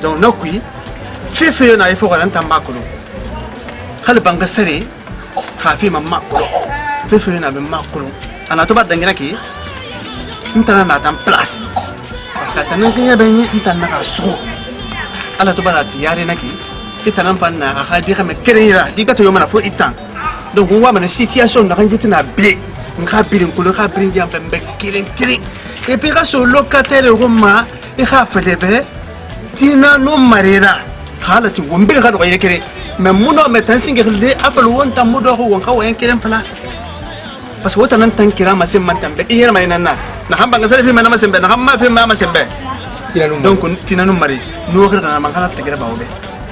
donc no kui fefe na ifo garan tamakulu khal banga sare khafi mamma ko fefe na be makulu ana to badda ngina ki ntana na tam place parce que tanan ke yabe ntana ka so ala to bala ti yare naki itanan fanna ha di khame kerira di gato yoma na fo itan donc on wa mana situation na kan jitina be nga birin kulo ka birin jam be kirin et puis ka so locataire roma e kha felebe tina no marira halati wombir ka do yere kere mais muno metan singirde afal won tam mudo ho won kawo en kiren fala parce que wotanan tan kira masim man tambe yera may nanna na hamba nga sare fi man masim be na hamma fi ma masim be donc tina no mari no khira na man kala tegere bawbe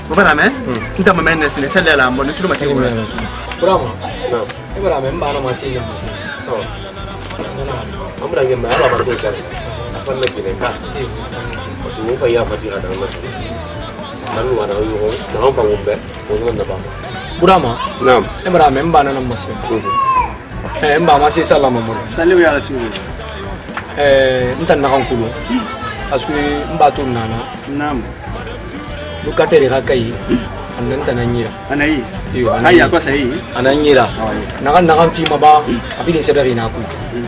ko bara me nda ma men nesne sallela mo ntu ma ti wura bravo no e bara me mbana ma si masim no amra nge ma ba ba so ka afan le kine ka so wo fa ya fatira da ma nanu wana yo na fa wo be wo na ba burama naam e bara me mbana na masim mba ma si salama mo salu ya rasul ntan na kan kulo parce que mba to nana naam locataire ga kai annan tananyira anayi aya ko sai ananyira nakan fi ma ba abini seberi na ku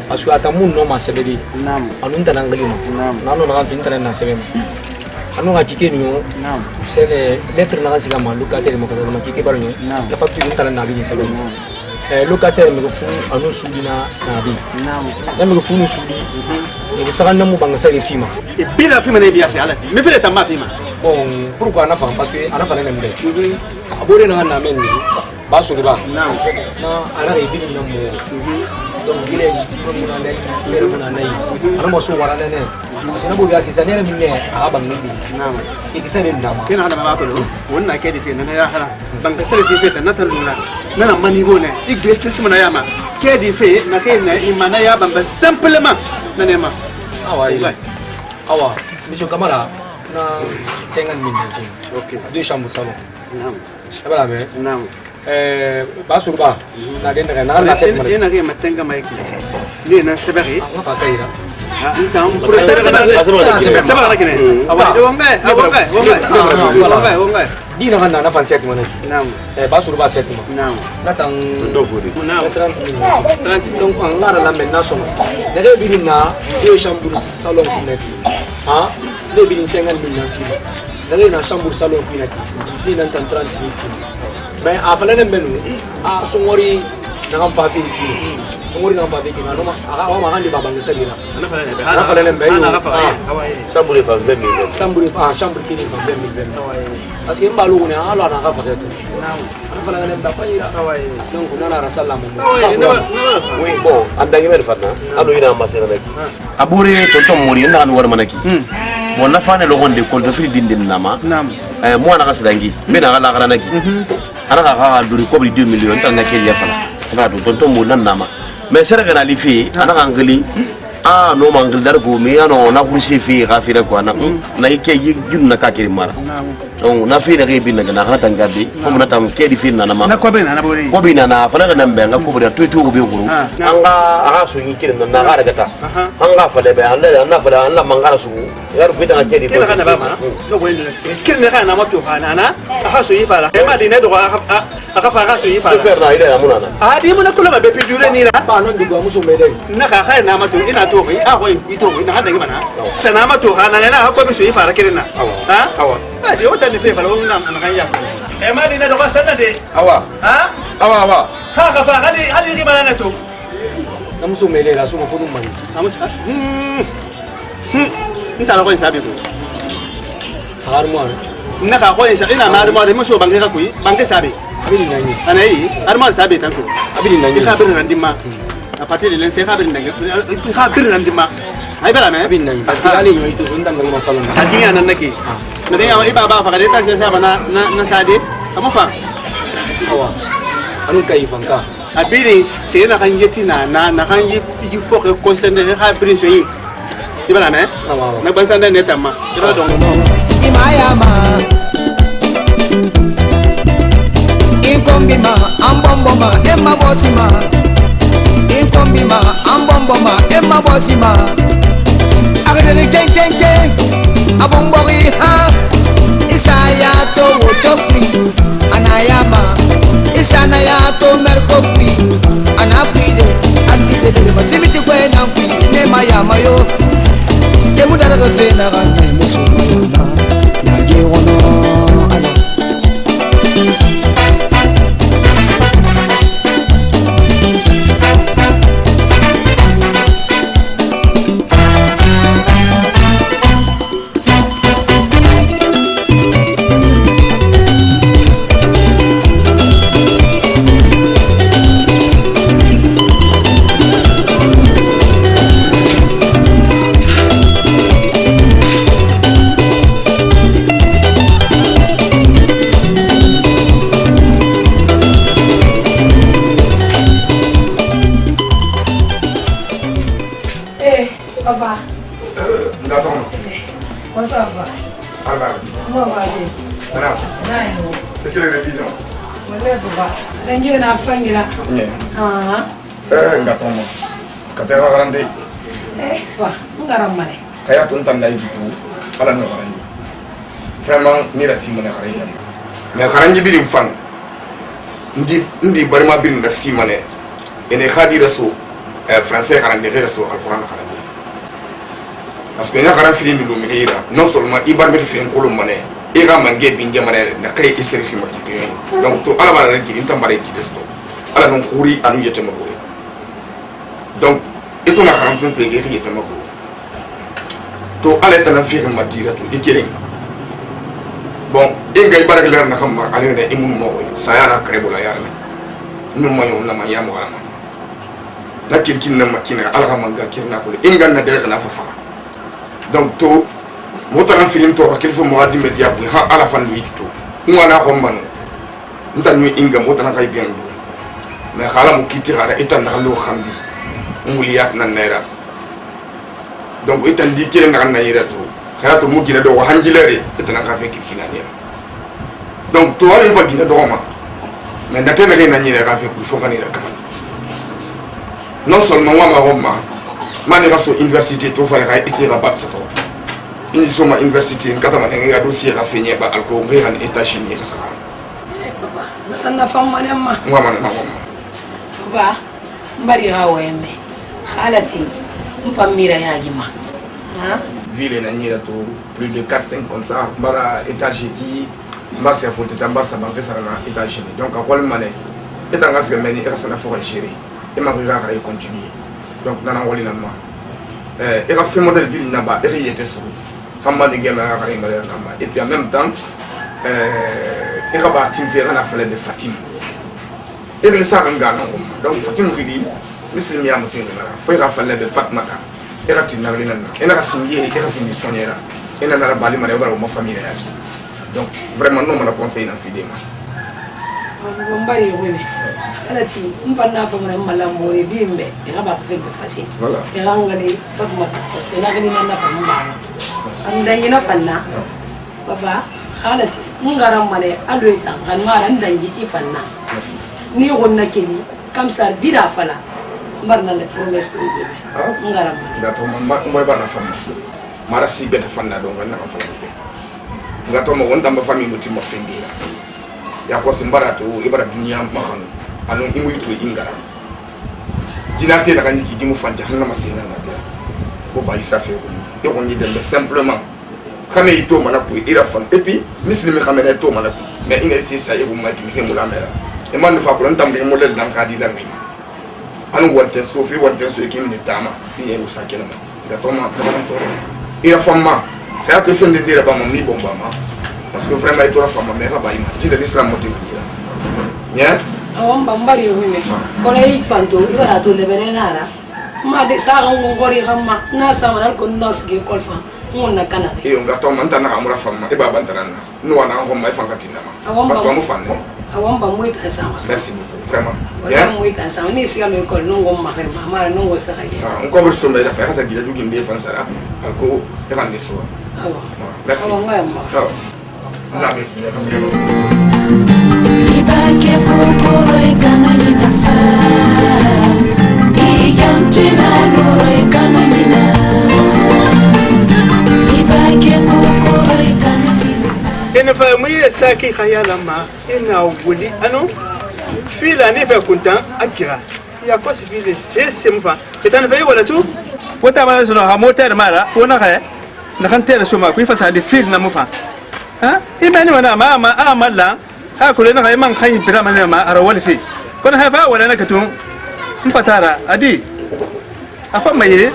parce que atamun no ma seberi naam anun tanangali no nanu nakan fin tanan na sebem anu ga kike no naam c'est lettre na siga ma locataire mo kasa ma kike baranyo la facture tanan na bini sebem locataire me fu anu subina na bi naam na me fu no subi ni sagan namu banga sare fima e bila fima ne biya sai alati me fele tamma fima bon pourquoi ana fam parce que ana fala nembe abore na na men ni ba so ba na ana e bi na mo donc gile ko na nay fere mo na nay ana mo so wara ne parce que na bo ya si sanere min ne a ban ni na e ki sare ndama kina hada ba ko do wonna ke di fe na ya hala banga sare fi fe ta na taruna nana mani gone igbe sisima na yama ke di fe na ke na imana ya bamba simplement na nema awa monsieur Kamara na 50 000 ok 2 chambres salon naam abala me naam ba surba na den daga na set mara ina ga matenga maiki ni na sebari na fa kaira então por sebari kine awa do wonga di na fa set mana naam ba surba set ma naam na tang do fodi naam 30 donc on lara la maintenant son daga bi na 2 chambres salon kuneti ha le bi 50 000 na fi daga na chambre salon kuneti ni nan tan 30 000 fi mais a fala nem benu a songori na kan pa fi ki songori na pa fi ki na no ma aga ma kan di baba ngesali na ana fala nem be ana fa chambre fa 20 000 chambre ki ni fa 20 000 parce que mbalu ne ala na ka fa ke na ana fala nem da fa ira donc na na rasalla mo oui bon andangi mer fatna anu ina masira naki abure tonton mori na kan war manaki bon na fa ne lo gonde ko do fi dindin nama naam mo na ka sadangi me na la naki ana ka duri ko 2 millions tan ngake ya fala ana do tonton mo nan nama mais sera kana li fi ana ka ngali no mangal dar go me ano na kursi fi gafira ko na ike yun na ka kiri mara donc na fi na ke bin na kana tangabi ko na tam ke di fi na nama na ko be na bori ko bi na fala kana mbe nga ko bori to go be guru anga aga so yin kirin na ga daga ta anga fala be na fala na mangara su yar fi da ke di ko kana ba ma no ko inde se kirin na ma to kana na aga so yi fala e ma di ne do aga fa aga so yi fala fer na ile amuna na di mo na ko ba be pi dure ni na ba non di go muso me dai na ka khay na ma to ina to ko ko ito ko na hada gibana sana ma to kana na ko be so yi fala kirin na awa di wata ni fe fala wonna na kan ya e ma di ne do ba sanna de awa awa ha ka fa hali gibana na to na muso me dai la so mo fu dum mari amuska nta ko isabi ko har mo na ka ko isabi na ma mo de mo so bangi ka kuyi bangi sabi abili nani anayi arma sabi tanko abili nani ka bir randima a partir de l'ense ka bir ndange ka bir randima ay bala me abili nani parce que ali nyoy to sundan ngal masalon adiya nan nake na dai awa ibaba fa kare ta sai bana na sade amma fa awa anu kai fanka abiri sai na kan yeti na kan yi fo ko concerne ha bir so yi ibala me na ban sanda ne tamma ira don imayama ikombima ambomboma emma bosima ikombima ambomboma emma bosima agere kenkenke abombori ha fe na ga me musona ya ge gono ala Ngatomo katera garande wa ngaram mane kaya tun tan lay bitu ala no garande vraiment ni la simone garande mais garande birim fan ndi barima birim na simone ene khadi raso français garande raso alquran garande parce que na garan film lu mi non seulement ibar met film ko lu mané e ga mangé binge mané na kay isri film ki donc to ala bala rek inta bare ti desto ala non khuri anu yete ma donc eto na garan film fe ge yete ma to ala tan fi ma dira to ikere bon ingay barak leer na xam ma ala ne imun mo sayana krebola yarna num ma yon la ma yamu wala na kirkin na makina ala manga kirna ko ingan na dere na fa donc to motaran film to rakil fo mo adi media bu ha ala fan wi to ngwana ko man nta nui inga motaran kay biandu mais khala mo kiti gara etan da lo khambi nguliyat nan nera donc etan di kire na na yira to khala to mo gina do hanjilere etan ka fe kina nera donc to ala fa gina do ma mais na tena na nyira ka fe ku fo kanira kama non seulement wa ma mani raso université to fara kay isi rabat sato ini soma université ngata man nga do si rafenye ba alko ngiran États-Unis ka saka baba natanda famane amma ngama na ngoma baba mbari gawo emme khalati mfamira yajima ha ville na nyira to plus de 4-5 comme ça mbara États-Unis mbasa fonte tambar sa banque sara na États-Unis donc akol mané etanga se meni ka sana fo chéri et ma riga ka continuer donc nana wali na ma et ka fait modèle ville na ba et était sur kama ni gema ka ringa na ma et puis en même temps et ka ba tim faire na fele de Fatim et le sa nga na donc Fatim ridi misim ya mutin na foi ka fele de Fatmata et ka tin na rina na et na ka signé et ka fini sonyera et na na bali ma ba mo famille ya donc vraiment non ma conseil na fidema mbari wewe alati mfana fa mwana malambore bimbe ngaba febe fati voilà ngali fatuma parce que na gani na fa mbana andangi na fanna baba khalati ngaram mane alwe tan kan mara ndangi ifanna ni wonna kini kam sar bida fala mbarna le promesse to bebe ngaram da to moy barna famna mara si beta fanna do ngana fa bebe ngato mo wonta mba famille mutima fengira ya ko simbara to ibara dunia makan anu imu itu ingara jinate na kanyi kijimu fanja hana masina na dira ko ba isafe ko ni ko ni dembe simplement kame ito malaku ira fan et puis misli me kamene to malaku mais ina isi sa yebu ma ki mula mera e man fa ko ntambe mo lel dan kadi dan mi anu wonte sofi wonte so ki mi tama ni e usakena ma da to ma ko to ira famma ya ko fende ndira ba mo mi bomba ma parce que vraiment il doit faire ma mère ba imagine l'islam motif nya awamba mbari wewe kona itfanto ibara to lebere nara ma de sa ngori khamma na sama dal ko nasge kolfa ngona kana e ngato man tan na amura famma e baba tanana no wana ho mai fangatina ma parce que mo fanne awamba moita sama merci beaucoup vraiment ya moita sama ni siga me kol no ngom makher ma no ngo sa khaye on ko berso me da fa hasa gida dugi ndé fan sara alko e kan deso awa merci la merci ibake kokoro ekanalina sa igantuna noro ekanalina ibake kokoro ekanalina sa ina fa muye saki khayala ma ina wuli ano fila ne fa kunta akira ya ko se file sese mfa etana fa wala tu wata ba sura ha motar mara wona khay na kan tere suma ku fa sali fil na mufa ha imani wana ma amalla ha kule na man khay bira man ma ara wal fi kon ha fa wala na katu mfatara adi afa mayire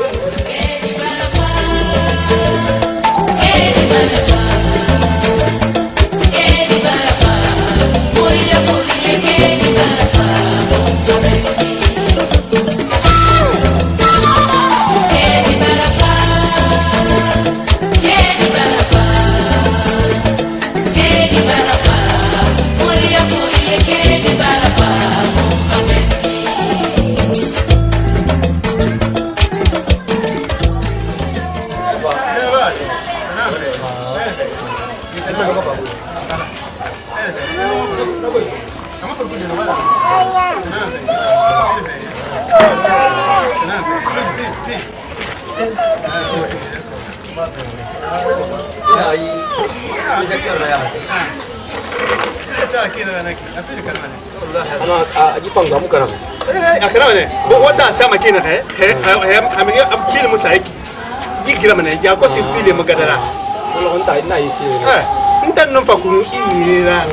aji fanga mu kana akara ne wata sama kina he amiga pile musaiki yigira mane ya ko si pile mugadara wala on ta ina yisi ntan non fa kunu irira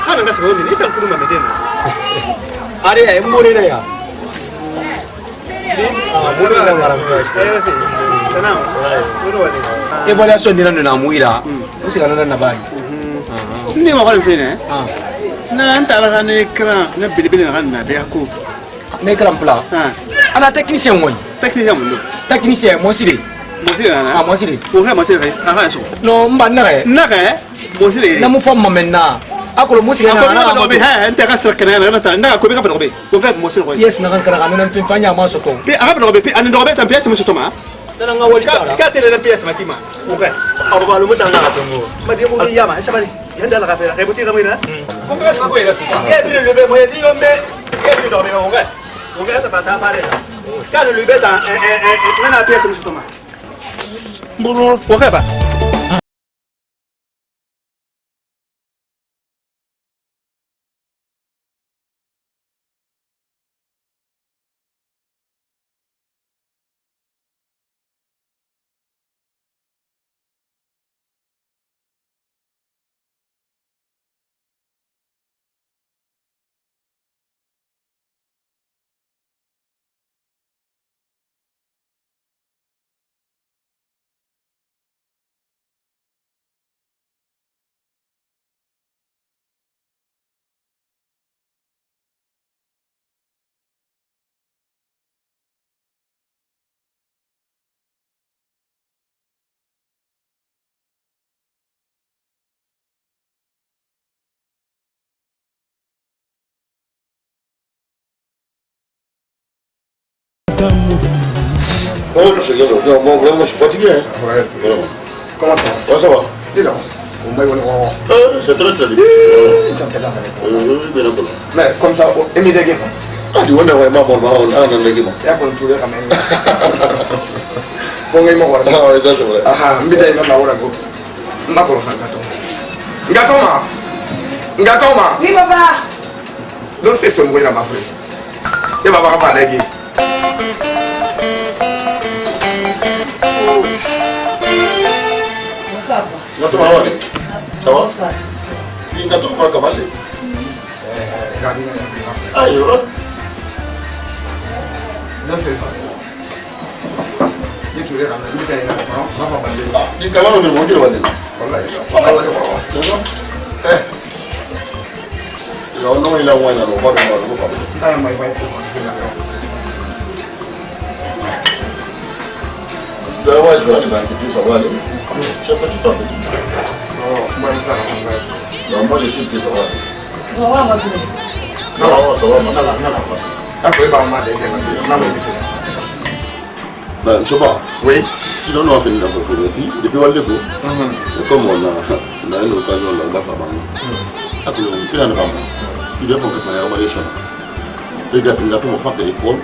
kana ngasa ko mini kan kunu mamedena are ya mbore na ya mbore na ngaram tanama mbore wale evaluation dina ndo na muira usikana na bani ndi ma kwale fene na ntala kana ekran na bilibili na kana be ako na ekran pla ana technicien moy technicien mo sire na mo sire o ha mo sire ha so no mba na mo sire na mu fam maintenant akolo mo sire na na be ha nta ka sir kana na ta na ko be ka fa be ko be mo sire ko yes na kan kana na fin fanya ma so ko be aga be be an ndo be tan pièce mo so toma dana nga wali ka tere na pièce matima o ka aba lu mutanga atongo madi mo yama sabari yanda la ka fe ka buti ka mina ko ko era su ye bi le be mo ye di yombe ye bi do be o ka sa pata pare ka le be ta na pièce mo so toma mburu o ka ba Oh, je suis vraiment, je suis fatigué. Hein. Ouais, Vraiment. comment ça va? Ouais, ça va. Dis donc. C'est très très difficile. Bien d'accord. Mais comme ça, Emi Dege. Ah, tu vois, on a un équipement. Il y a qu'on trouve quand même. Bon, il m'a dit. Ah, ouais, ça c'est vrai. Ah, Mbida il m'a dit. M'a dit un gâteau. Gâteau, ma. Oui, papa. Donc c'est ce bruit là, ma frère. Il va pas parler. Gâteau, ça va? Il gâteau, quoi, comment aller? Ah, il y aura. Non, c'est pas. Dis-tu les ramènes, Mbida il m'a dit. Ah, il comment on veut monter le balai? C'est ça? Non, il a moins là, on va le ouais, je vais aller dans le ça va aller. Tu as pas du temps. Non, moi je suis que ça va aller. Non, ça va, Après, il va m'aider. Ben, je sais pas. Oui. Ils ont fait une affaire depuis Waldeko. Comme on a une occasion là, on va faire mal. Après, on fait un rame. Il doit faire que tu aies une chambre. Les gars, ils vont faire des écoles.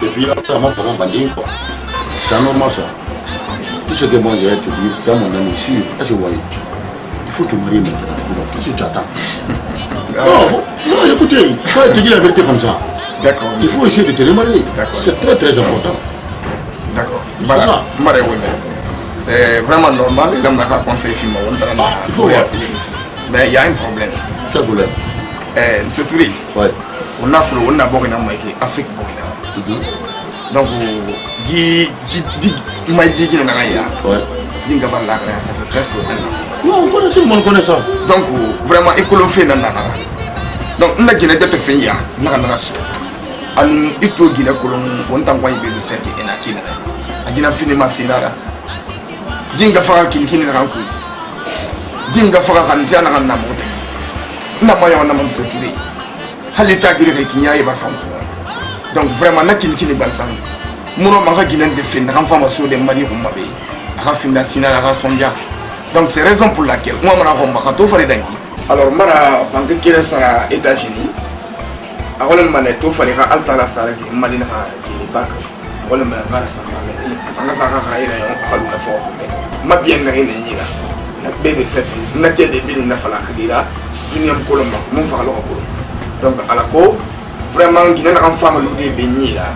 Et puis, après, on va faire un banding. C'est normal ça. Tout ce que moi j'ai à te dire, c'est à mon ami sûr. Est-ce que vous voyez? Il faut te marier maintenant. Qu'est-ce que tu attends? Non, écoutez, ça te dit la vérité comme ça. D'accord. Il faut essayer de te remarier. C'est très très important. D'accord. C'est ça. C'est vraiment normal. Il a un conseil film. Mais il y a un problème. Quel problème? Monsieur Touré, on a beaucoup d'Afrique. Donc, il m'a dit qu'il y a ça fait presque un an. Non, tout le monde connaît ça. Donc, vraiment, il fait un an. Donc, on a Guinée d'être fait hier. On a un asso. Il faut Guinée on t'a envoyé le 7 et la Guinée. A Guinée fini ma sinara. Jinga fara kinkini na ranku. Jinga fara kantia na namote. Na moya na Monsieur Touré. Halita gire kinya e ba fam. Donc vraiment na kinkini balsan. Muno manga Guinée de fin na fama so de mari ko mabe. Aka fin la sinara aka sonja. Donc c'est raison pour laquelle moi mara ko maka to fari dangi. Alors mara banque kire sara États-Unis. Awole mané to fari ka altala sara ki madina ka ki bak. Wala ma ngara sama anga saka ka ira yo halu na fo ma bien na ina nyira na bebe set na tede bin na fala khadira dunya ko lo mo fa lo ko donc ala ko vraiment gina na am fama lu de be nyira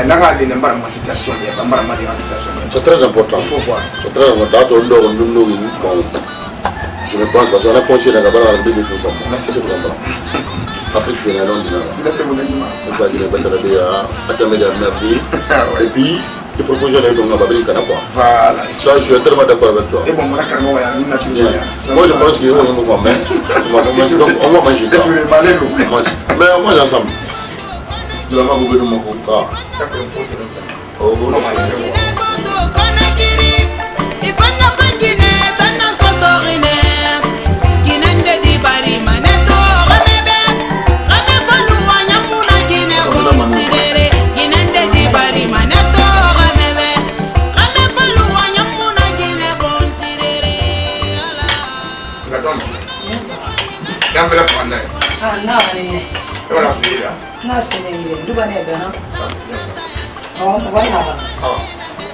na ga de mbara ma situation ya ba mbara ma de situation C'est très important. Il faut voir. C'est très important. Je ne pense pas qu'on a conscience de la barre de des choses. Merci beaucoup. Afrique fédérale, il a fait mon animal. Il faut qu'il ait battu à terminer la merveille. Et puis, il faut que j'aille dans la Babylone. Voilà. Ça, je suis tellement d'accord avec toi. Et bon, moi, moi, je pense qu'il y a un moment. Donc, on va manger. Mais on mange ensemble. Nous avons beaucoup de mon corps. Oh, bon,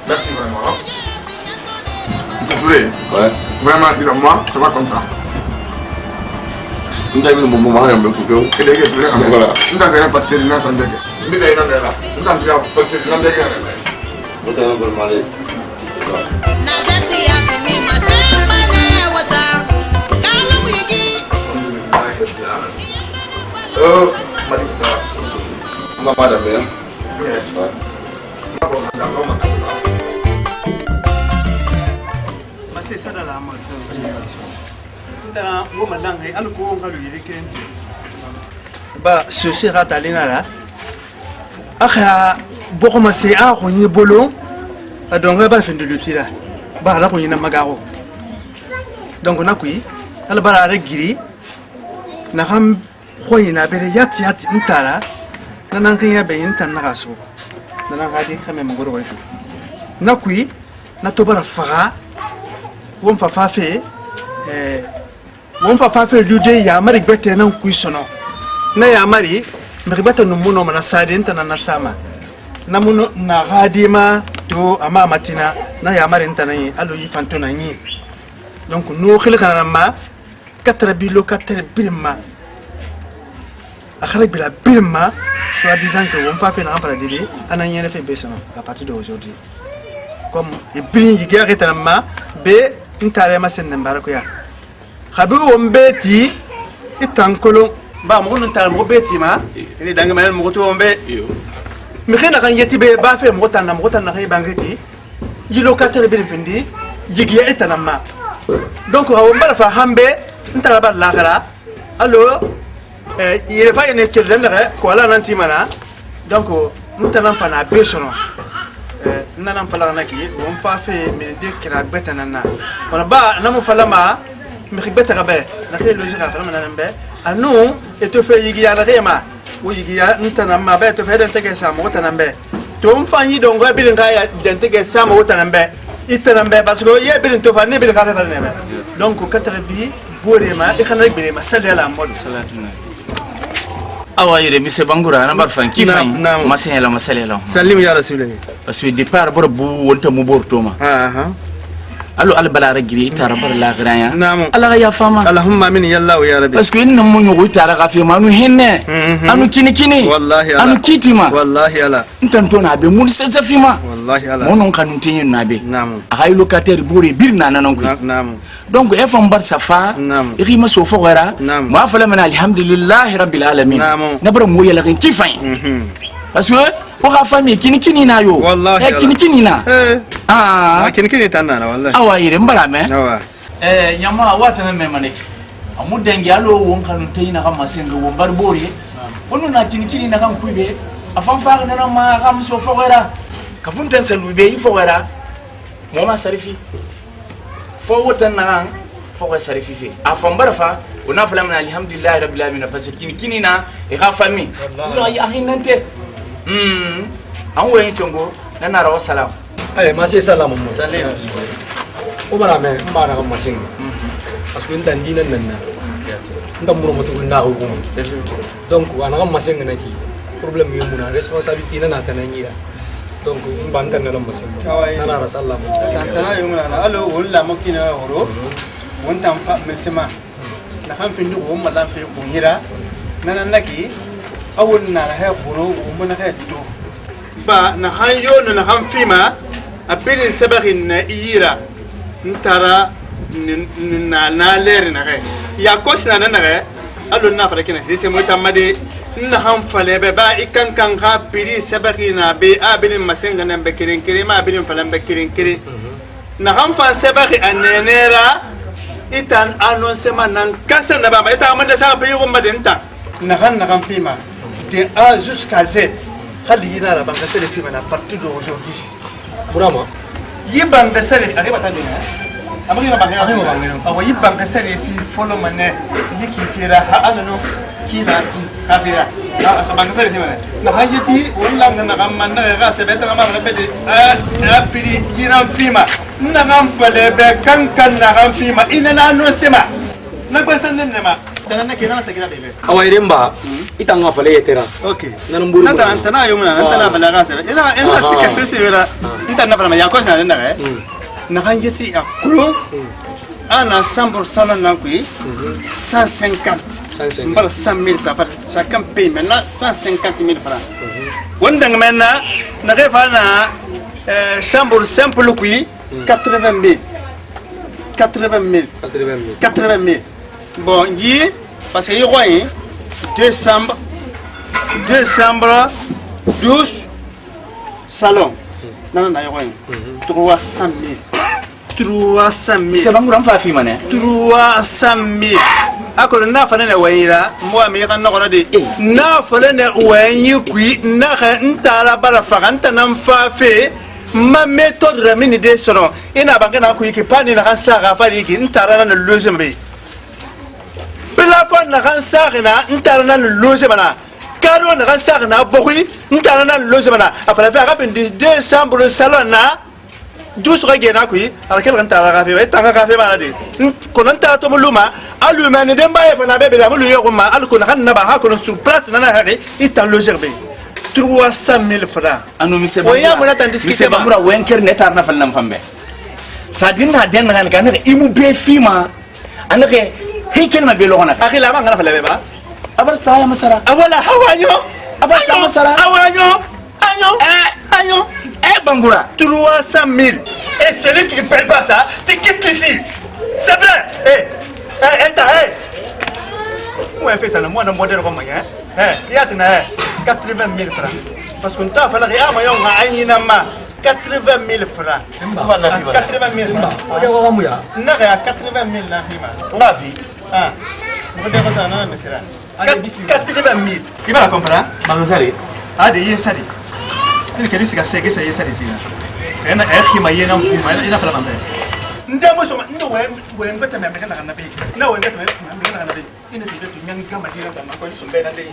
merci vraiment. C'est vrai. Ouais. Vraiment, dis-moi, ça va comme ça. Nous avons un moment à me couper. Voilà. Nous avons pas de série dans son deck. Nous avons pas de série dans son deck. Nous avons un mal. Masih sadala mas. Da goma langai alko ngalu yiriken. Ba sosira talina la. Akha boko masih ako ni bolo. Adonga ba fin de lutira. Ba la ko ni na magaro. Donc on a kui ala bara regiri na ham khoyi na bere yati ntara nanan kan ya bayin tan na gaso nanan hadi kame mangoro waki na kui na to bara faga won fa fe lude ya mari bete nan kui sono na ya mari mari bete no muno mana sade tan na sama na muno na hadi ma to ama matina na ya mari tan yi alo yi fanto na yi donc no khil kana ma 4 bilo 4 bilma akhraj bila bilma soit disant que on va faire un paradis ana yene fait besoin à partir d'aujourd'hui comme et bin yiga retanama be intare ma sen nambara ko ya khabu on beti itankolo ba mo non tar mo beti ma ni danga ma mo to on be mi khina kan yeti be ba fe mo tan na khay bangeti yilo 4 bil findi yiga etanama donc on va fa hambe ntara ba lakara allo il va y en avoir qui là nanti mana donc ntana fana besono nana fala naki on fa fe min de kira beta nana on ba namu fala ma mi khibeta gabe na khelo jira fala nana be anu et te fait yigi ala rema o yigi ya ntana ma be te fait dente ke sa mo tana be to mfanyi dongo ya bilin ga ya dente ke sa mo tana be itana be parce que ye bilin to fa ne bilin ga fa ne be donc 4 bi borema e khana bi ma salala mod salatuna awa yire mise bangura na barfan kifan masela masela salim ya rasulullah parce que départ bor bu wonta mu bortoma alo al balara giri tara bar la graya Naam. ala ya fama Allahumma amin ya Allah ya rabbi. parce que inna mun yugo tara ka fi manu henne anu kini Wallahi ala. anu kitima Wallahi ala. ntanto na be mun se fima Wallahi ala. monon kan tinyin na be Naam. ay locataire buri birna nanon ko Naam. donc e fam bar safa Naam. iri ma so fogara Naam. ma fala man alhamdulillah rabbil alamin Naam. nabra mo yala kan kifay parce que o ka famille kini na yo Wallahi kini na kini tanna wallahi. awa yire mbala me Awa. nyama wata na me maneke amudengi alo won kanu teyina kama sengo won bar bori wono na kini na kan kuibe afan fa na ma kam so fogara ka funtan salube yi fogara mo ma sarifi fo wotan na kan foga sarifi fe afan barfa ona fala man alhamdulillah rabbil alamin parce que kini na e ka fami so ya hinante an woyin tongo na na rawa salam ay masih salam mo salim o bara me mbara ka masing parce que ndan dinan nan ndan muro moto na ko donc ana ka masing na ki problème yo muna responsabilité na tanangira donc mbantan na masing na na rasallam tantana yumna na alo wala makina horo won tan fa mesema na kan fin du won madan fe kunyira nanan naki awon na ha horo won na ha to ba na han yo na han fima abirin sabarin na iyira ntara na ler na ga ya kosna na ga alo na fara kina sai mo tamade na han fale be ba ikan kan ga biri sabakina be abirin masenga na be kirin ma abirin falan be kirin na han fa sabaki anenera itan annoncement nan kasa na ba ita amanda sa be ko madenta na han fima de A jusqu'à Z hali yina la banque c'est le film à partir d'aujourd'hui burama yiban da sare a riba ta dina amagi ma bangai awa yiban da sare fi follow mane yiki kira ha alano kila ti afira asa bangai sare fi mane na hajeti wallan na gamman na ga se beta ma ga bede a piri yiran fima na gam fale be kan na gam fima ina na no sema na gbasan ne ma dana na kira ta kira bebe awa iremba itanga fale yetera okay nan mburu nanta antana yomuna nanta bala ga se ina sike sese yora nta na bala ya ko sana na na hanjeti akuro ana sambur salon nan kui 150 mbar 100 000 safar chacun paye maintenant 150 000 francs wonda maintenant na refa na sambur simple kui 80 000 bon yi parce que yi roy décembre 12 salon non na yoy 300 000 c'est pas ngura fa fi mané 300 000 akolo na fa na wayira mo ami kan no de na fa na wayi kui na ka ntala bala fa kan tan fa fe ma méthode ramini de sono ina bangana ku yiki pani na kan sa ga fa yiki ntara na lozembe bela fa na kan sa na ntara na lozemana kado na kan sa na bokui ntara na lozemana afala fa ga ben décembre salon na douce regena ku ala kel kan tara ga fe tanga ga fe bana de konon tara to muluma aluma ne demba e fa na bebe la mulu yo ma al ko na kan na ba ha konon sur place na na ha ita lozerbe 300 000 francs. Anu mise bamura wenker netar na falnam fambe. Sadina den nan kan imu be fima. Anake hekel ma be logona. Akila ma ngana falabe ba. Abar sta ya masara. Awala hawanyo. Abar sta masara. Awanyo. Ayo. Bangura 300 000. Et celui qui ne paye pas ça, tu quittes ici. C'est vrai. Moi en fait dans moi dans modèle comme hein. Yatina 80 000 francs. Parce qu'on t'a fallu rien, mais on a gagné 80 000 francs. 80 000 francs. Ada orang muya. N'a rien 80 000 la fima. La vie. Ah. Vous devez rentrer dans le mesra. 80 000. Il va la comprendre. Mangasari. Ah de yesari. Il que dit que c'est que ça yesari fina. Ena qui m'a yéna kuma ina fala mande. Ndamo so ndo we ngata me kana kana be. Na we ngata me kana kana be. Ina bi de nyang gamba dira ba ma ko so be na de.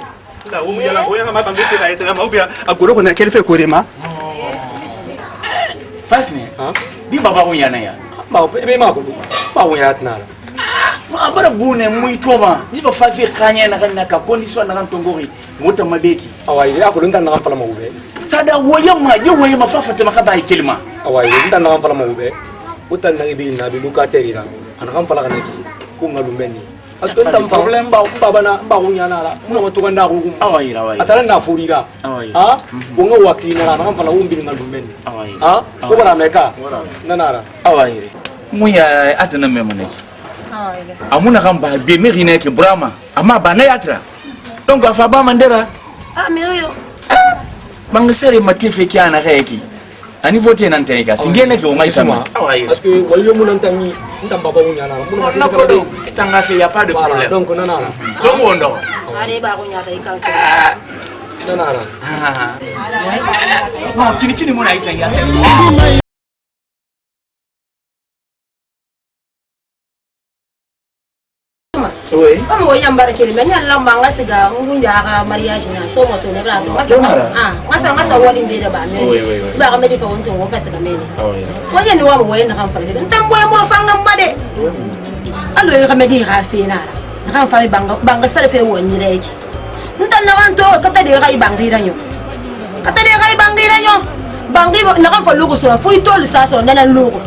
La umu yala ko yanga ma bangete la etena ma ubia agoro ko na kelfe ko rema. Fasni. Di baba ko yana ya. Ba be ma ko. Ba wo ya tna. Ma bara bune muy toba. Di fa fa fi khanya na kan ka condition na kan tongori. Mota mabeki. Awai ya ko ndan na fala ma ube. Sada woyama je woyama fa fatama ka bay kelma. Awai ndan na fala ma ube. utan nang ibin na biluka terira anakam fala kana ki ko ngalumeni asko tam problem ba bana mba kunya na mo to kanda ko awayira atara na furira ha wonga wakti na anakam fala umbin ngalumeni ha ko bara meka nanara awayire muya atana memane amuna kan ba be merine ke brama ama ba na yatra donc afa ba mandera mero bangasere matife kiana kayaki ani vote nan tayga singene ke o mai sama parce que wayo mun antangi ntam baba unya na mun na ko do tanga fe ya pas de problème donc nanara to mo ndo are ba ko nyata ikan nanara ma kini mun ay tanga oui comme o yambara kele men yalla manga siga ngunja ka mariage na so moto ne bra masa wali mbede ba me ba ka medi fa wonto ngo pesa ka meni ko ye ni wa mo yenda kan fale ntam boy mo fanga mbade allo ye ka medi ha fe na kan fa banga sare fe woni reki ntan na wanto kata de ga ibangira nyo bangi na kan fa lugo so fo itol sa so na lugo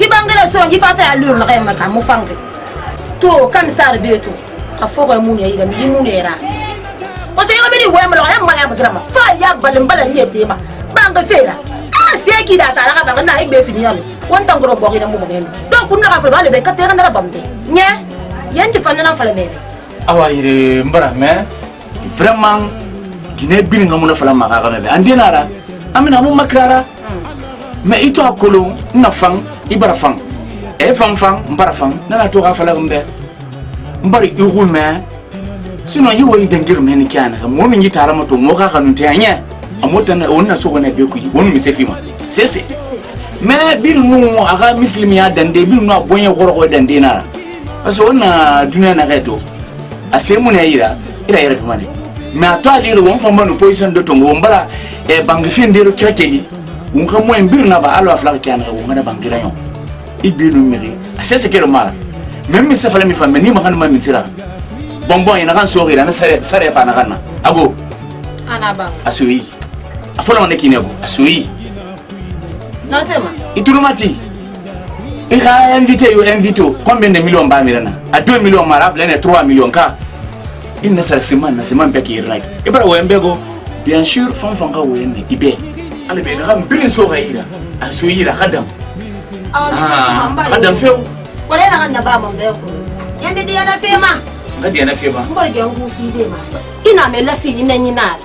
ibangira so ngi fa fa allo na ka maka mo fangi to kam sar beto ka foga mun ya ida mi mun era o se yo mi di wema lo ya ma grama fa ya balambala nyete ma banga fera se ki da ta la ka banga na ibe fini yalo wonta ngoro bo ida mo bo ngendo donc kun na ka fa bale be ka te ngara bambe nya yandi fa na fa la mebe awayire mbara mais vraiment kine bil ngamuna fa la maka ka mebe andinara amina mo makrara mais ito akolo na fang ibara fang e fang mbara fang nana to ka fala gumbe mbari ihume sino yi wo dengir men kyana ka mo ngi tara mato mo ka kanu tanya amota na onna so gona be ku wonu mi sefima sese mais bir nu aga muslimi ya dande bir nu abonye gorgo dande na aso onna dunia na reto asemu na ira kamane mais to ali won famba no position de tongo mbara e bangi findero kyakeli un ka mo bir na ba alo afla kyana ko ngana bangira yon ibinu miri asese kero mara même mi safala mi fammi ni makan ma mi fira bonbon ina kan so gira na sare fa na kana ago ana ba asui afola mane kinego asui non sema itulumati ika invito combien de millions ba mirana a 2 millions mara vlene 3 millions ka inna sar simana pe ki right ibara wembego bien sûr fanga wenne ibe ale be na birin so gaira asui ra kadam kadam feu wala na kan ba mo be ko yande dia na fema ngadi na fema mbal jangu fi de ma ina me lasi ina nyinala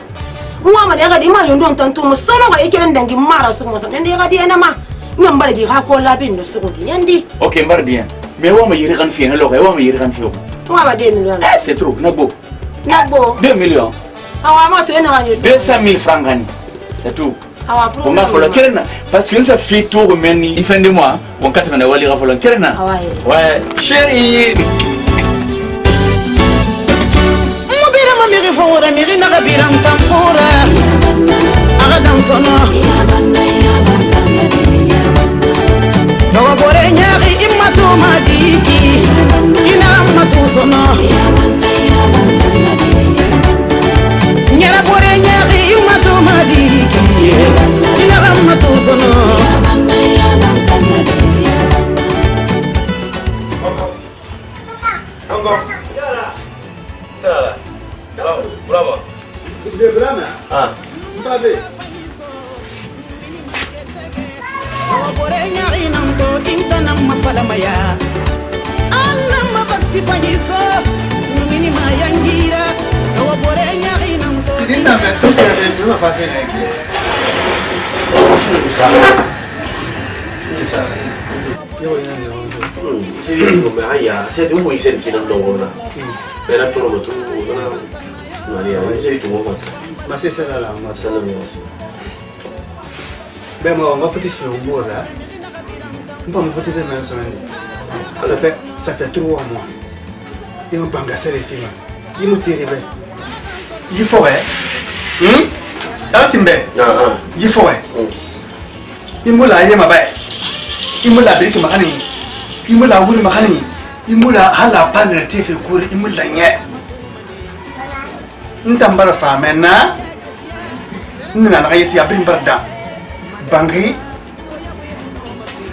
mwa ma daga di ma yondo tantu mo sono ga ikelen dangi mara su mo so nende ga di na ma nyam mbal gi ha ko la bin no su ko yandi okay mbar dia me wa ma yiri kan fi na lo ga wa ma yiri kan fi mwa ma 2 millions c'est trop na bo 2 millions awa ma to ina ga yeso 200,000 francs gani c'est tout on va falloir kerena parce que ça fait tout meni il fin de mois on 4 na wali ga falloir kerena ouais chérie mobira ma miri fora miri na ga biram tampura aga dan sono no bore nyari imatu madiki ina matu sono nyara bore nyari imatu madiki ina matu sono Bravo. Bravo. Ah. Mbabe. bore nyari namto intana mafala maya anna mabakti pajiso ngini mayangira bore nyari namto Linda me tusi ya tu na fa fena iki. Jadi como haya, se tuvo y se quieren no bona. Pero todo lo tuvo, Maria, no se tuvo más. Mas essa era lá, mas Ça le most. ben moi on va foutre sur le bout là. On va me foutre de main semaine. Ça fait 3 mois. Il me bangasse les filles. Il me tire bien. Il faut Timbe. Il faut Il me l'a yema ba. Il me l'a brique makani. Il me l'a wuri makani. Il me l'a hala panel tefe kuri il me l'a nye. Ntambara fa maintenant. Nina na yeti abrin barda. Bangi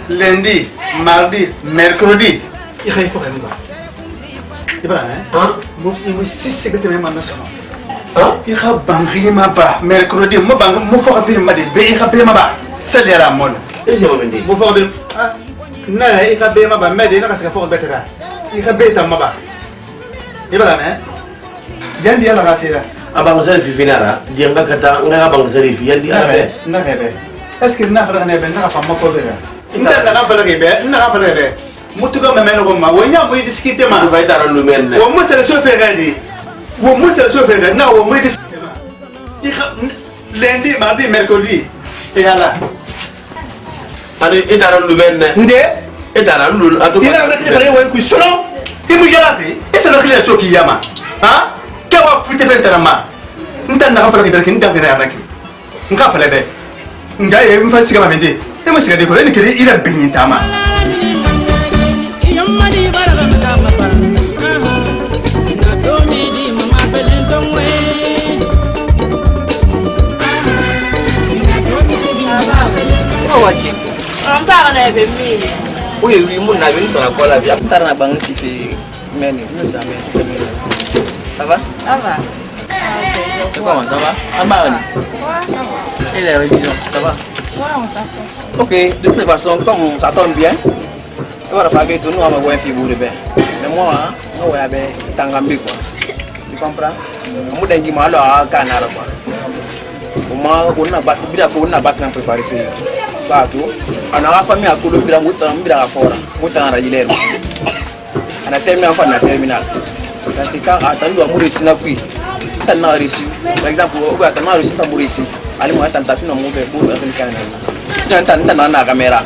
lundi, mardi, mercredi. Il faut que tu vas. Moi, si c'est que tu m'as maman sonore. Il y a bangi ma ba mercredi mo bang mo fo xabir ma de be i xabe ma ba sel ya la mon e je ma bendi mo fo xabir na i xabe ma ba me de na ka fo betera i xabe tam ma ba ibara me jandi ya la gafira abang sel fi finara dia nga kata nga abang sel fi yandi abe na bebe est-ce que na fala ne be na fa ma ko bera nda na fala ke be na fala be mutuga me meno ko ma wonya mo discuter ma va être le men o mo sel so fe gadi wo mo sel so fe gadi na wo mo lundi, mardi, mercredi. Et là. Allez, et à le men. Ndé. Et à l'oul. Il a récupéré un coup solo. Il me y'a dit. Et c'est le clé sur qui yama. Hein? Kawa fouté fentrama. N'tana pas faire que n'tana rien avec. N'ka fallait bien. N'ga y me fait comme mende. Et moi c'est que décoller que il a béni tama. On parle avec lui. Oui, oui, mon ami, nous sommes encore là. On parle avec lui. Ça va? Ça va. C'est comment? Ça va? On va. Et les révisions, ça va? Ouais, on s'attend. Ok, de toute façon, comme ça tombe bien, on va faire tout, nous on va voir un film. Mais moi, on va aller Tangambi quoi. Tu comprends? On va dire mal à Canara quoi. On a battu préparé batu ana famille akulu bila mbira fora mutanga jilero ana terminal fa na terminal parce que atandu amuri sina kui tana reçu par exemple ou atana reçu tamuri si ali mo atanta fina mo be bo atani kana tanta na kamera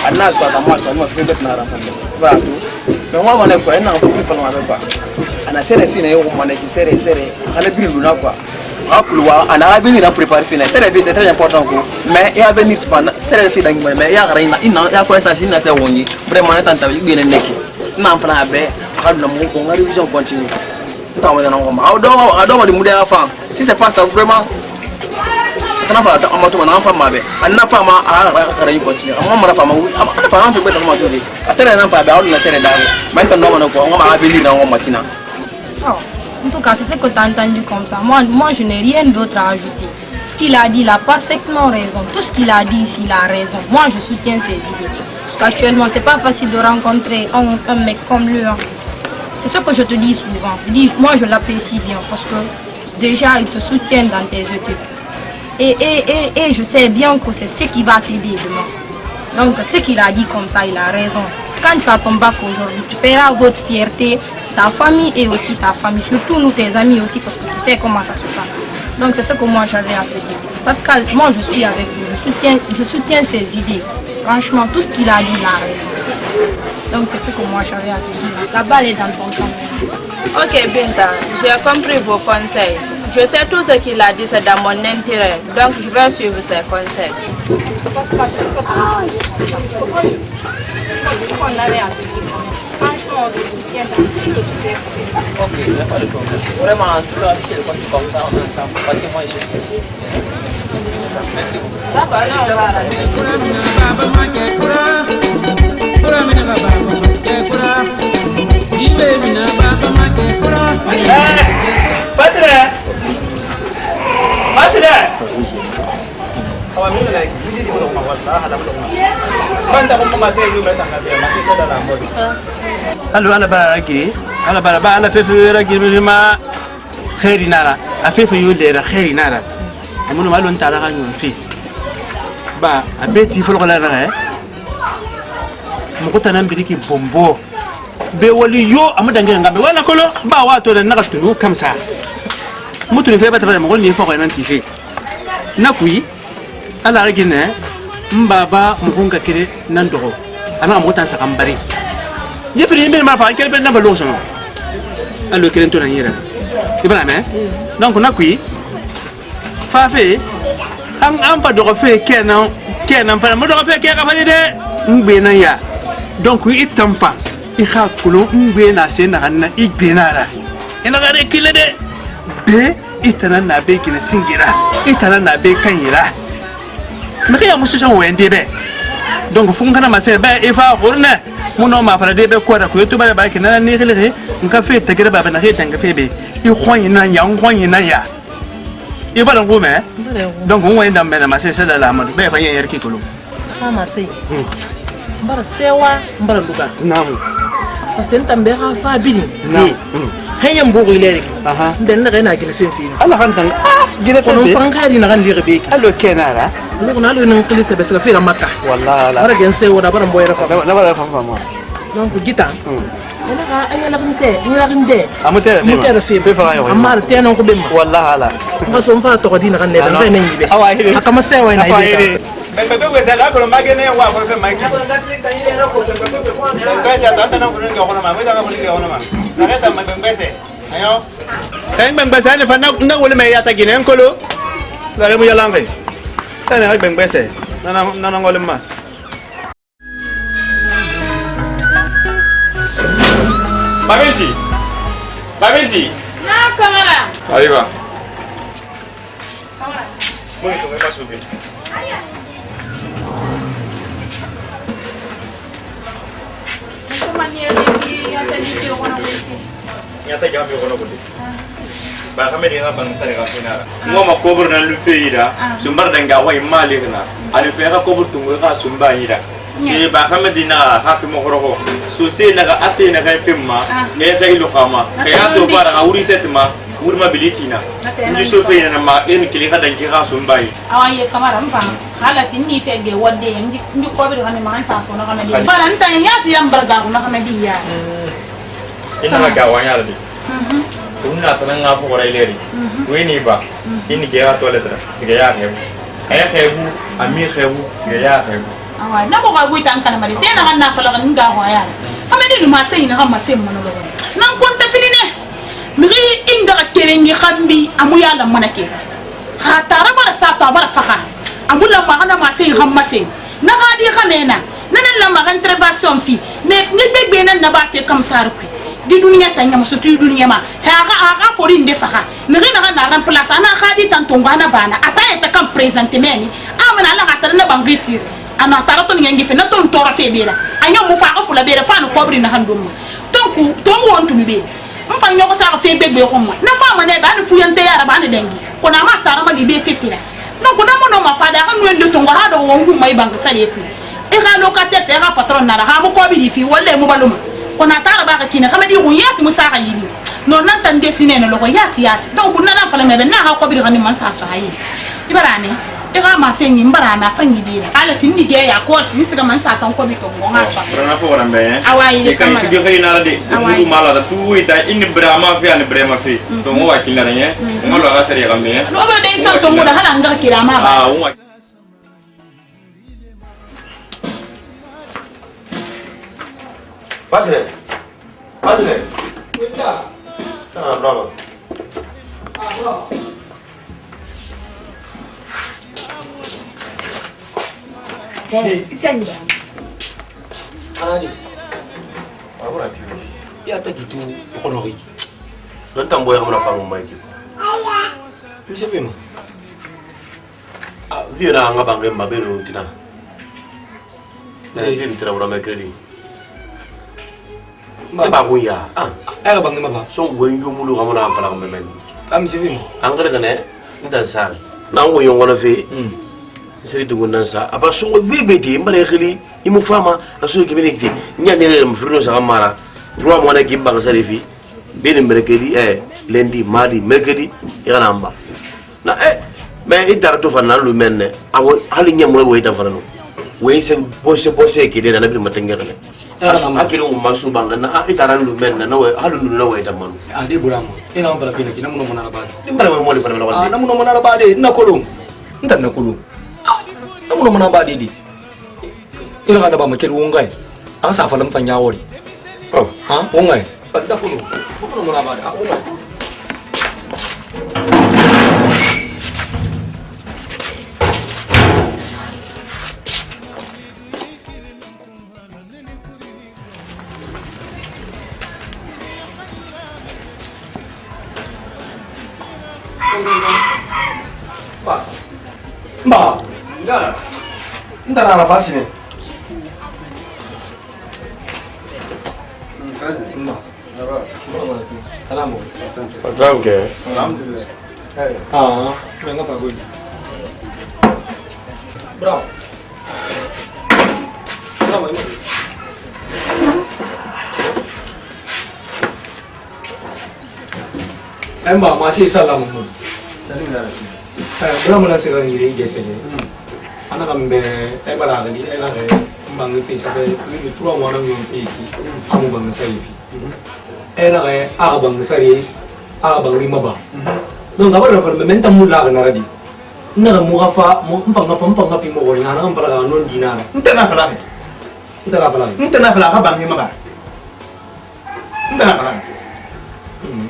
ana so atama so mo fe bet na ra famille batu mais moi on est quoi na ko plus fa na ba ana sere fina yo mo na ki sere ana bilu na quoi on a venir à préparer final. C'est très important. Mais il y a venir pendant. C'est le fait d'animer. Mais il y a rien. Il y a quoi ça? Il y a ça. Vraiment, on est en train de bien l'équipe. Non, on a bien. On a révision continue. On a on a des modèles à faire. Si c'est pas ça, vraiment. On a fait un enfant ma belle. Un enfant a rien continuer. On a fait un enfant un peu de comment tu dis. À ce moment-là, on a fait un enfant. Maintenant, on va venir dans le matin. En tout cas, c'est ce que tu as entendu comme ça. Moi je n'ai rien d'autre à ajouter. Ce qu'il a dit, il a parfaitement raison. Tout ce qu'il a dit ici, il a raison. Moi, je soutiens ses idées. Parce qu'actuellement, c'est pas facile de rencontrer un mec comme lui. C'est ce que je te dis souvent. Moi, je l'apprécie bien parce que déjà, il te soutient dans tes études. Et je sais bien que c'est ce qui va t'aider demain. Donc, ce qu'il a dit comme ça, il a raison. Quand tu as ton bac aujourd'hui, tu feras votre fierté, ta famille et aussi ta famille, surtout nous tes amis aussi, parce que tu sais comment ça se passe. Donc c'est ce que moi j'avais à te dire. Pascal, moi je suis avec vous, je soutiens ses idées. Franchement, tout ce qu'il a dit, il a raison. Donc c'est ce que moi j'avais à te dire. La balle est dans ton camp. Ok Binta, j'ai compris vos conseils. Je sais tout ce qu'il a dit, c'est dans mon intérêt. Donc je vais suivre ses conseils. Pascal, c'est ce que tu as dit. C'est ce qu'on avait à te dire. Franchement, on te soutient dans tout ce que tu fais. Ok, il n'y a pas de problème. Vraiment, en tout cas, si elle continue comme ça, on est ensemble. Parce que moi, j'ai fait. C'est ça, merci beaucoup. D'accord, là, on va aller. Allo ala baraki ala baraba ala fefe ragi ma khairi nara afefe yule ra khairi nara amunu malon tala ga nyon fi ba abeti folo la ra mu ko tanan biriki bombo be wali yo amudange ngabe wala kolo ba wato da naga tunu kamsa mutu fe batara mo ni fo ko nan ti fe nakui ala ragi ne mbaba mukunga kire nan dogo ana mo tan sa kambari yefri mi ma fa kelbe na balo sono allo kire to na yira ibana me donc nakui fa fe an fa dogo fe kenan fa mo dogo fe ke ka fa de ngbe na ya donc itamfa i kha kulo ngbe na se na na igbe na ra ina ga re kile de be itana na be kina singira itana na be kanyira me ka ya musu san wende be donc fun kana mase ba ifa horne muno ma fara de be ko da ko to ba ki na ni khili nka fe te gere ba na he tanga fe be I khonyi na ya khonyi na ya I ba ngo me donc on wenda me na mase se da la ma be fa yen yer ki kolo ha mase mbara sewa mbara luga naam parce que ntambe ha fa bini naam hanya mbogo ile rek den na gena gina fen fen Allah kan tan gina fen fen fan khari na kan lire beki allo kenara lu na lu nan klise be ska fe makka wallahi bara gen se wona bara mboyra fa na bara fa ma donc gita ela ka ayala mte amutere fe fa yo amma te non ko bemma wallahi ala ngaso mfa to dina kan ne da na nyibe awahire akama se wa na ide Bebe sala ko magene wa ko fe mai. Bebe tanta na kuninga ko na ma, weda na kuninga ko na ma. Na keta mbese. Ayo. Kain mbese ne fa na wole me yata gine nkolo. Dare mu yalange. Tane ay mbese. Na ngole ma. Babenti. Na kamera. Arriva. Kamera. Muy to me va subir. Nyata jambe kono gudi ba kamedi na bang sare ka finara ngoma kobur na lu feira sumbar danga wa imali kana ali feira kobur tungu ka sumba yira si ba kamedi na hafi mo horo so se na ga ase na ga fimma ne ga ilo kama kaya to bara ga uri setma urma bilitina ndi so feira na ma en kili ka danki ka sumba yi awaye kamara mfa hala tinni fege wadde ndi kobur kana ma sa so na kamedi bara ntan yati yambarga na kamedi ya ina ga wanya di kunna tanan nga fo ray leri weni ba ini ke ga toilet ra siga ya hebu ay hebu ami hebu siga ya hebu awa na mo ga guitan kana mari se na ganna fala kan nga ho ya ameni luma se ina ga masem mono lo nan konta filine mi inga ga kerengi khambi amu ya la manake ha tara bara sa to bara faka amu la ma kana mase hammase na ga di khamena nanan la ma intervention fi mais ni begbe nan na ba fe kam sarku di dunia tanya musutu dunia ma ha fori nde faka ngi na remplace ana khadi tantonga na bana ata eta kam présenter meni amana la gatara na bangiti ana tarato ngi fe na ton tora fe bela anya mu fa afula bela fa no kobri na handum tonku tomu wontu be mfa nyoko sa fe begbe ko ma na fa ma ne ba ni fuyante yara ba ni dengi ko na ma tara ma di be fe fira no ko na mo no ma fa da kan wende tonga ha do wongu mai bang sale ku e ga locataire te ga patron na ha mo kobri fi walle mu baluma kona tara ba ka kina kama di gun yati musaka yini no nan tan desine no logo yati donc na na fala mebe na ha ko bi gani man sa so hayi ibarane e ga ma se ngi mbara na fanyi di ala tin ni ge ya ko sin siga man sa tan ko bi to ngonga so rana fo ran be awayi kama tu ge na de du mala da tu ita in brama fi an brema fi to mo wa kila renye mo lo ga sere ga me no ba dai sa to mo da hala ngar kila ma ba Fasile. Kuita. Sana bravo. Bravo. Senda. Ani. Ahora aquí. Ya ta gitu konogi. Don tamboy amna fangu mai ki. Mse fema. Vio na nga bange mabelo tina. Na din tira ura mercredi. Ba ko ya. Ay bange maba. So wengu mulu kamona fala ko men. Mse fema. Angere kane nda sa. Na ngo yongona fe. Seri dungunan sa aba songo bebeti mbare khili imu fama aso ki melekti nyane le mfrino sa kamara 3 mois na kimba ka sarifi bene mercredi lundi mardi mercredi iramba na mais idara to fana lu menne awo hali nyamwe wo ita fana no we se bosse ki de na bi matengere ne akiri mu masu banga na itara lu menne na we halu nu na we ita manu ade buramo ina on fara fina ki namuno monara ba imbara mo le fana la namuno monara ba de na kolum nta na kolum namuno mana ba didi ila kada ba makel wongai aka sa falam fanya wori ha wongai badda kulu namuno mana ba da wongai Mbak, ndara na fasine. Patranke. Alhamdulillah. Ah, venga fa gol. Bravo. Bravo, Emba masih salam. Salim ya Rasul. Bravo na sega ngiri gesege. Ana kambe ebara gani ela ge mbangi fi sabe ni tuwa wana ngi fi ki amu bang sari fi. Ela ge aga bang sari aga bang lima ba. No ngaba ra fa mementa mula ga naradi. Na mu gafa mu mfanga fi mo gori ana ngam pala non dinara. Ntana fala. Ntana fala. Ntana fala ga bang lima ba. Ntana fala.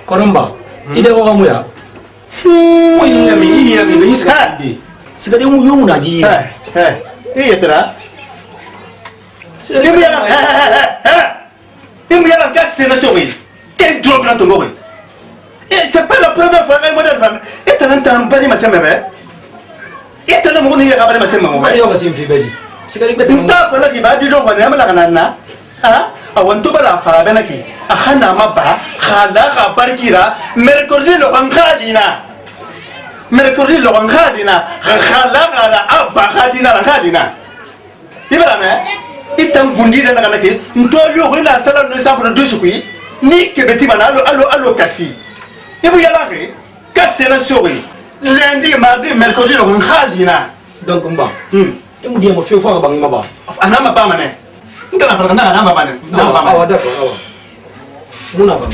Koromba. Ide ko kamu ya? Ini yang ini sekali. Sekali mu yomu na di. Iya tera. Ibu yang gas c'est la souris. Quel drôle dans ton gorille. Et c'est pas la première fois que modèle femme. Et t'as un temps pas ni ma semaine bébé. Et t'as le monde hier à ma semaine bébé. Ayo masih fi beli. Sekali betul. Entah apa lagi badi dong kan nama lakanana. Ah, awan tu bala fa benaki. Akhana mabba khala khabarkira mercredi lo khadina. Mercredi lo khadina. Khala khala abba khadina la khadina. Ibrahim itam bundi dan anak-anak ntolo ila sala no sample de sukui ni kebeti bana allo kasi. Ibu ya lagi kasi la sori. Lundi, mardi, mercredi lo khadina. Donc mba. Ibu dia mo fefa bang maba. Ana maba mane. Ngana fara ngana maba mane. Awa d'accord awa. Muna bang.